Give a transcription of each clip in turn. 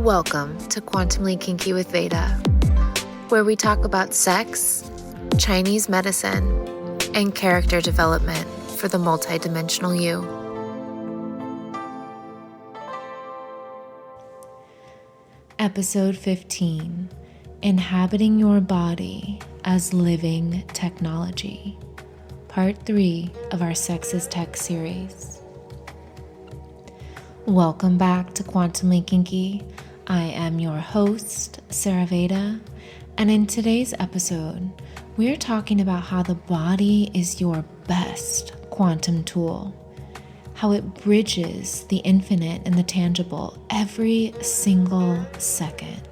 Welcome to Quantumly Kinky with Veda, where we talk about sex, Chinese medicine, and character development for the multidimensional you. Episode 15, Inhabiting Your Body as Living Technology, Part 3 of our Sex is Tech series. Welcome back to Quantumly Kinky. I am your host, SarahVeda, and in today's episode, we're talking about how the body is your best quantum tool, how it bridges the infinite and the tangible every single second.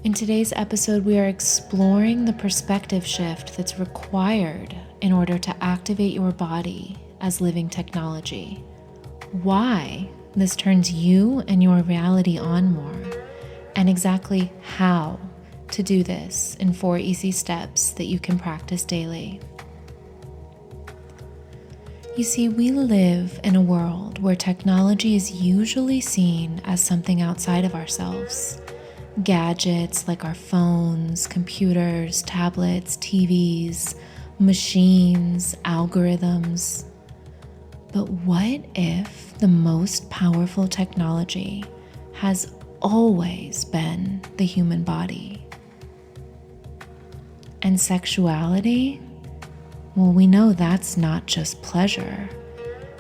In today's episode, we are exploring the perspective shift that's required in order to activate your body as living technology, why this turns you and your reality on more, and exactly how to do this in 4 easy steps that you can practice daily. You see, we live in a world where technology is usually seen as something outside of ourselves. Gadgets like our phones, computers, tablets, TVs, machines, algorithms. But what if the most powerful technology has always been the human body? And sexuality? Well, we know that's not just pleasure.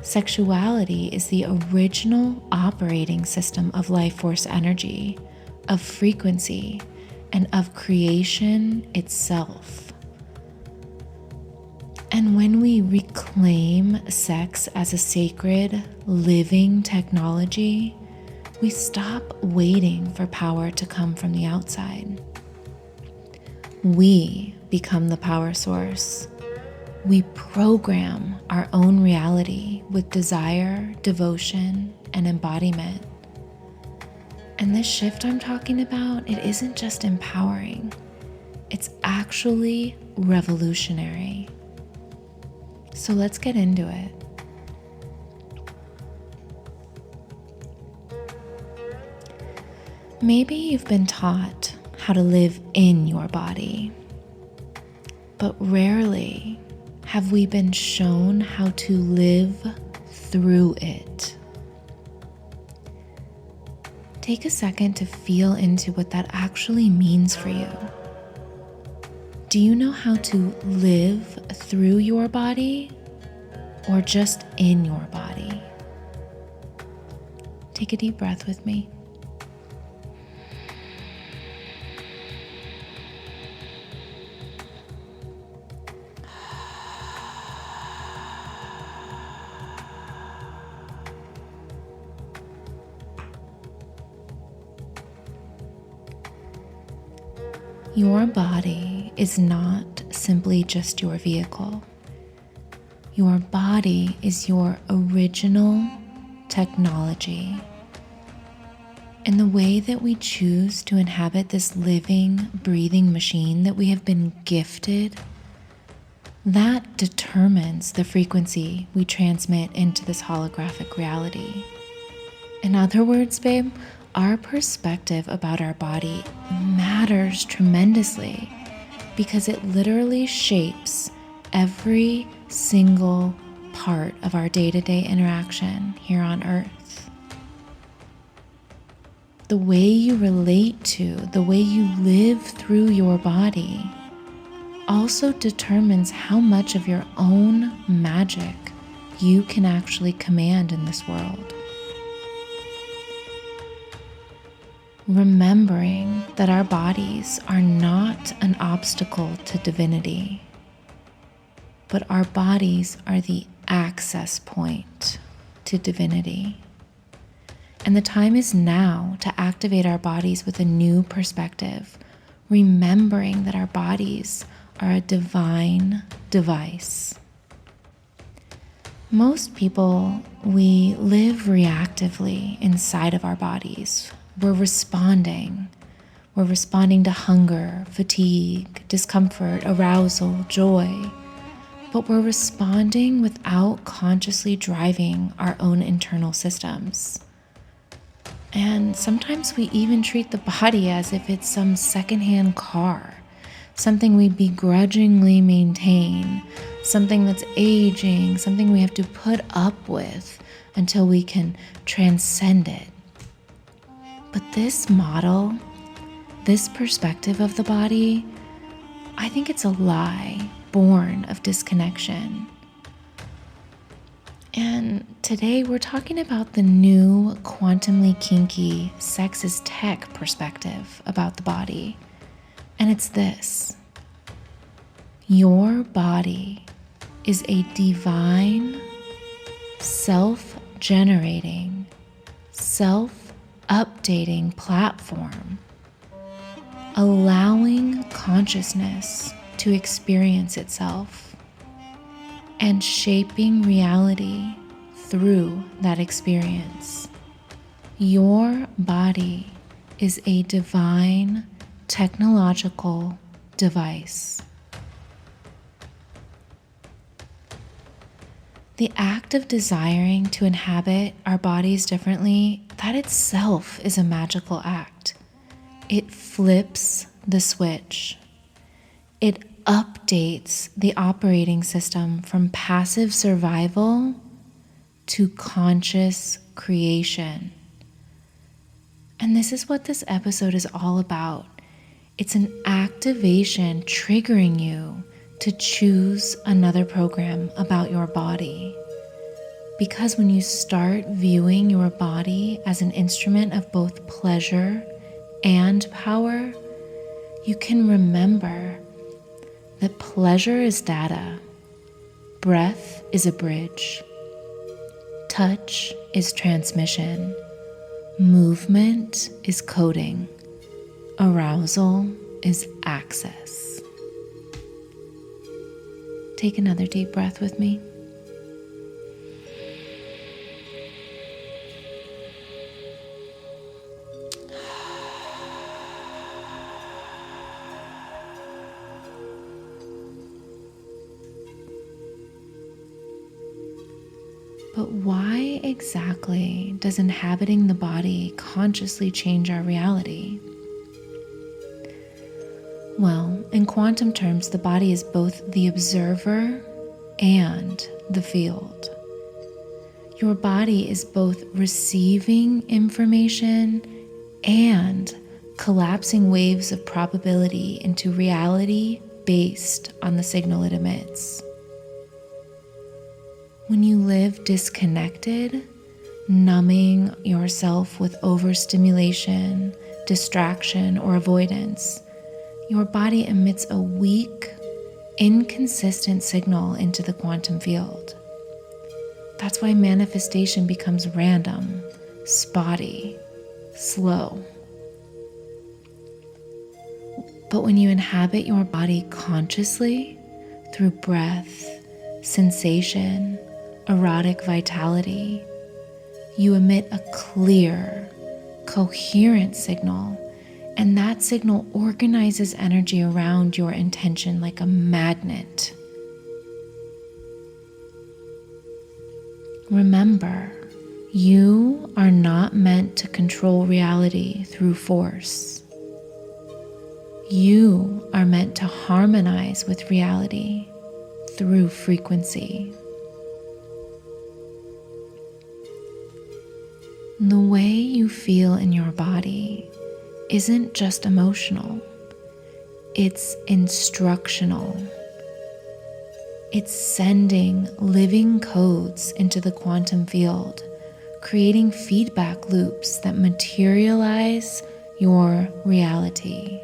Sexuality is the original operating system of life force energy, of frequency, and of creation itself. And when we reclaim sex as a sacred, living technology, we stop waiting for power to come from the outside. We become the power source. We program our own reality with desire, devotion, and embodiment. And this shift I'm talking about, it isn't just empowering. It's actually revolutionary. So let's get into it. Maybe you've been taught how to live in your body, but rarely have we been shown how to live through it. Take a second to feel into what that actually means for you. Do you know how to live through your body or just in your body? Take a deep breath with me. Your body is not simply just your vehicle. Your body is your original technology. And the way that we choose to inhabit this living, breathing machine that we have been gifted, that determines the frequency we transmit into this holographic reality. In other words, babe, our perspective about our body matters tremendously because it literally shapes every single part of our day-to-day interaction here on Earth. The way you relate to, the way you live through your body also determines how much of your own magic you can actually command in this world. Remembering that our bodies are not an obstacle to divinity, but our bodies are the access point to divinity. And the time is now to activate our bodies with a new perspective, remembering that our bodies are a divine device. Most people, we live reactively inside of our bodies. We're responding to hunger, fatigue, discomfort, arousal, joy. But we're responding without consciously driving our own internal systems. And sometimes we even treat the body as if it's some secondhand car, something we begrudgingly maintain, something that's aging, something we have to put up with until we can transcend it. But this model, this perspective of the body, I think it's a lie born of disconnection. And today we're talking about the new quantumly kinky sex is tech perspective about the body. And it's this: your body is a divine, self-generating, self-updating platform, allowing consciousness to experience itself and shaping reality through that experience. Your body is a divine technological device. The act of desiring to inhabit our bodies differently, that itself is a magical act. It flips the switch. It updates the operating system from passive survival to conscious creation. And this is what this episode is all about. It's an activation triggering you to choose another program about your body. Because when you start viewing your body as an instrument of both pleasure and power, you can remember that pleasure is data, breath is a bridge, touch is transmission, movement is coding, arousal is access. Take another deep breath with me. But why exactly does inhabiting the body consciously change our reality? Well, in quantum terms, the body is both the observer and the field. Your body is both receiving information and collapsing waves of probability into reality based on the signal it emits. When you live disconnected, numbing yourself with overstimulation, distraction, or avoidance, your body emits a weak, inconsistent signal into the quantum field. That's why manifestation becomes random, spotty, slow. But when you inhabit your body consciously through breath, sensation, erotic vitality, you emit a clear, coherent signal, and that signal organizes energy around your intention like a magnet. Remember, you are not meant to control reality through force. You are meant to harmonize with reality through frequency. The way you feel in your body isn't just emotional, it's instructional. It's sending living codes into the quantum field, creating feedback loops that materialize your reality.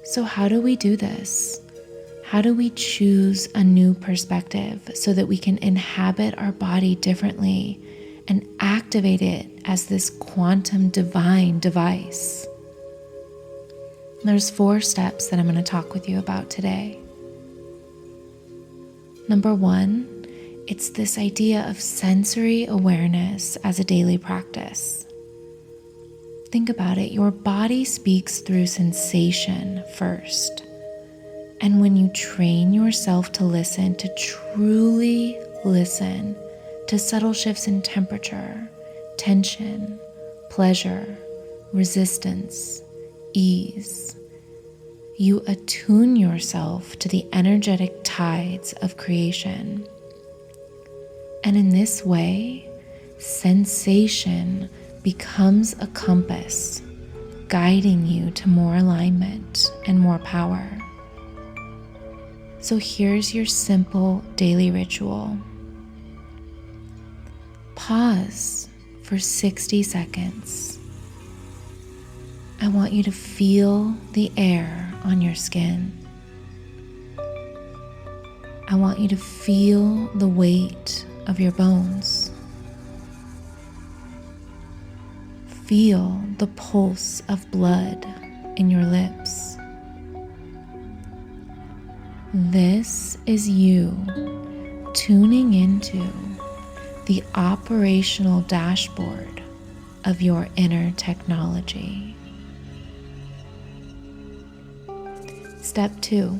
So how do we do this? How do we choose a new perspective so that we can inhabit our body differently and activate it as this quantum divine device? There's 4 steps that I'm going to talk with you about today. Number 1, it's this idea of sensory awareness as a daily practice. Think about it. Your body speaks through sensation first. And when you train yourself to listen, to truly listen, to subtle shifts in temperature, tension, pleasure, resistance, ease. You attune yourself to the energetic tides of creation. And in this way, sensation becomes a compass, guiding you to more alignment and more power. So here's your simple daily ritual. Pause for 60 seconds. I want you to feel the air on your skin. I want you to feel the weight of your bones. Feel the pulse of blood in your lips. This is you tuning into the operational dashboard of your inner technology. Step 2,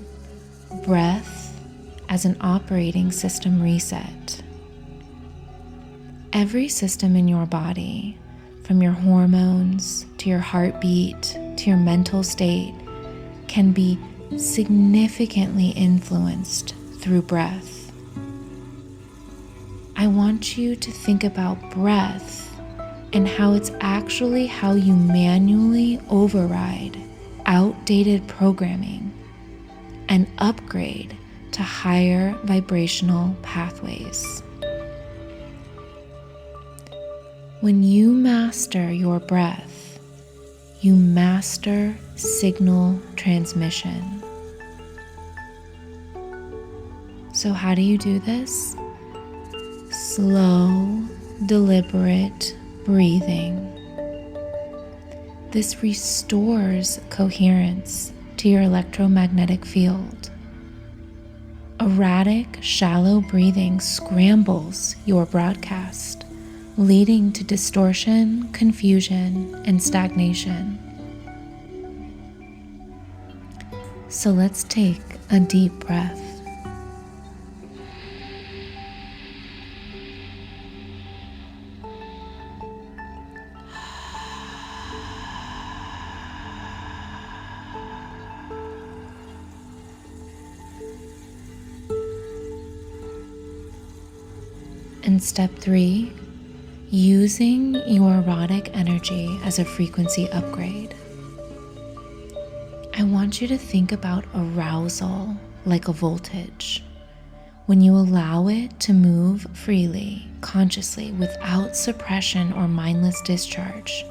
breath as an operating system reset. Every system in your body, from your hormones to your heartbeat to your mental state, can be significantly influenced through breath. I want you to think about breath and how it's actually how you manually override outdated programming and upgrade to higher vibrational pathways. When you master your breath, you master signal transmission. So how do you do this? Slow, deliberate breathing. This restores coherence to your electromagnetic field. Erratic, shallow breathing scrambles your broadcast, leading to distortion, confusion, and stagnation. So let's take a deep breath. And step 3, using your erotic energy as a frequency upgrade. I want you to think about arousal like a voltage. When you allow it to move freely, consciously, without suppression or mindless discharge,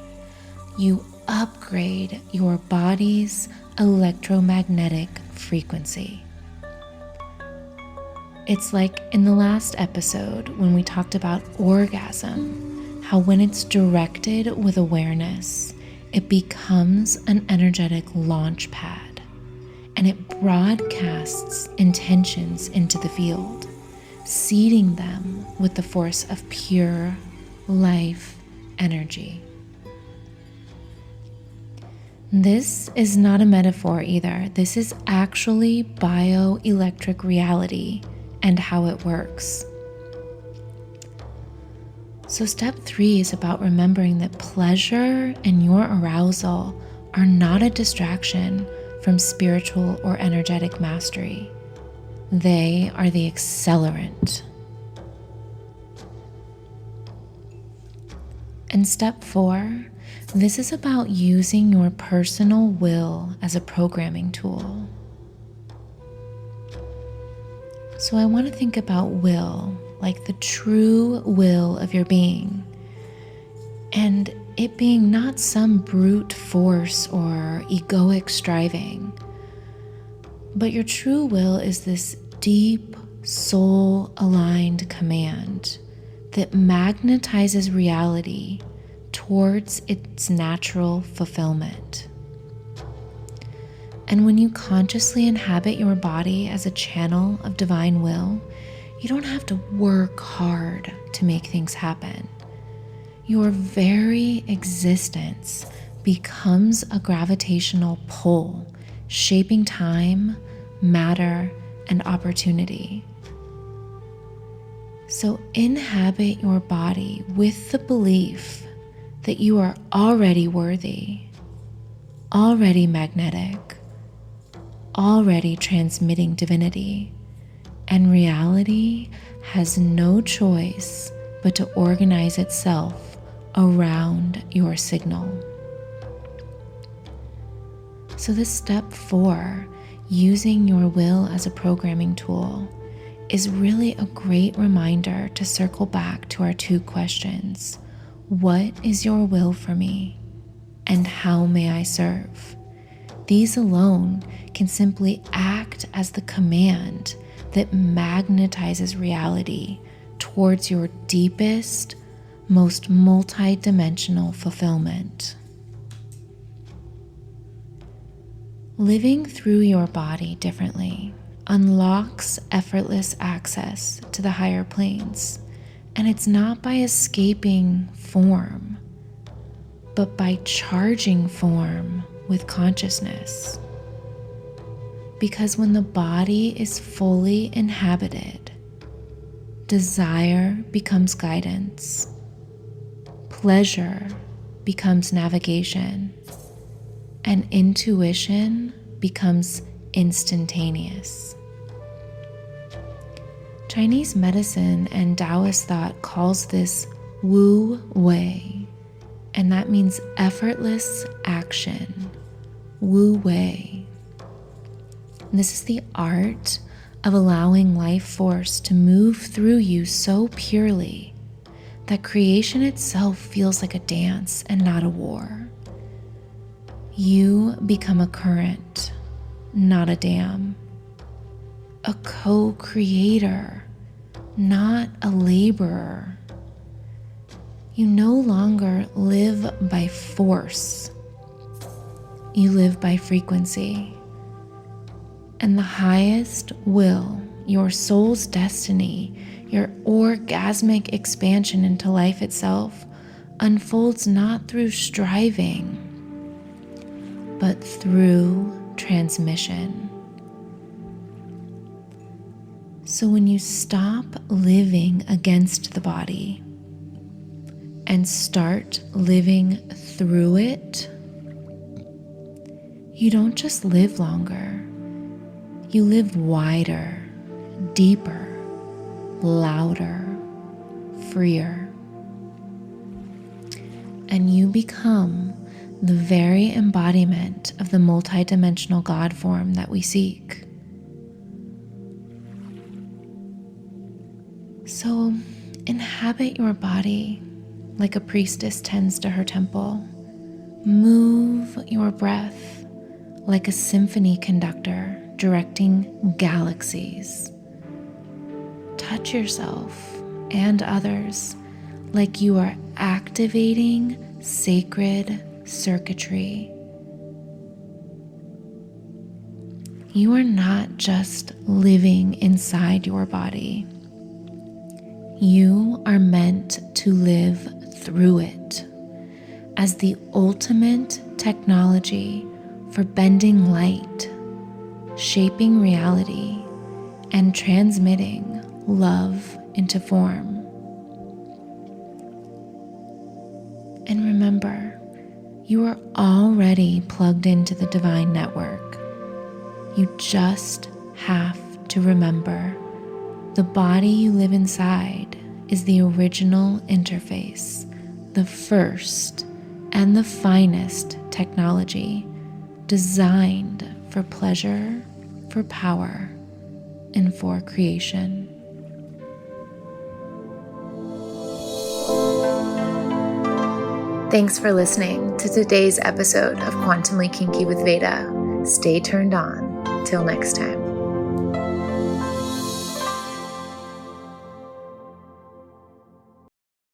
you upgrade your body's electromagnetic frequency. It's like in the last episode when we talked about orgasm, how when it's directed with awareness, it becomes an energetic launch pad, and it broadcasts intentions into the field, seeding them with the force of pure life energy. This is not a metaphor either. This is actually bioelectric reality and how it works. So step 3 is about remembering that pleasure and your arousal are not a distraction from spiritual or energetic mastery. They are the accelerant. And step 4, this is about using your personal will as a programming tool. So I want to think about will, like the true will of your being, and it being not some brute force or egoic striving, but your true will is this deep, soul-aligned command that magnetizes reality towards its natural fulfillment. And when you consciously inhabit your body as a channel of divine will, you don't have to work hard to make things happen. Your very existence becomes a gravitational pull, shaping time, matter, and opportunity. So inhabit your body with the belief that you are already worthy, already magnetic, already transmitting divinity, and reality has no choice but to organize itself around your signal. So this step 4, using your will as a programming tool, is really a great reminder to circle back to our 2 questions. What is your will for me? And how may I serve? These alone can simply act as the command that magnetizes reality towards your deepest, most multi-dimensional fulfillment. Living through your body differently unlocks effortless access to the higher planes, and it's not by escaping form, but by charging form with consciousness. Because when the body is fully inhabited, desire becomes guidance, pleasure becomes navigation, and intuition becomes instantaneous. Chinese medicine and Taoist thought calls this Wu Wei, and that means effortless action, Wu Wei. This is the art of allowing life force to move through you so purely that creation itself feels like a dance and not a war. You become a current, not a dam, a co-creator, not a laborer. You no longer live by force. You live by frequency. And the highest will, your soul's destiny, your orgasmic expansion into life itself, unfolds not through striving, but through transmission. So when you stop living against the body and start living through it, you don't just live longer, you live wider, deeper, louder, freer. And you become the very embodiment of the multidimensional God form that we seek. So inhabit your body like a priestess tends to her temple. Move your breath like a symphony conductor directing galaxies. Touch yourself and others like you are activating sacred circuitry. You are not just living inside your body. You are meant to live through it as the ultimate technology for bending light, shaping reality, and transmitting love into form. And remember, you are already plugged into the divine network. You just have to remember the body you live inside is the original interface, the first and the finest technology designed for pleasure, for power, and for creation. Thanks for listening to today's episode of Quantumly Kinky with Veda. Stay turned on. Till next time.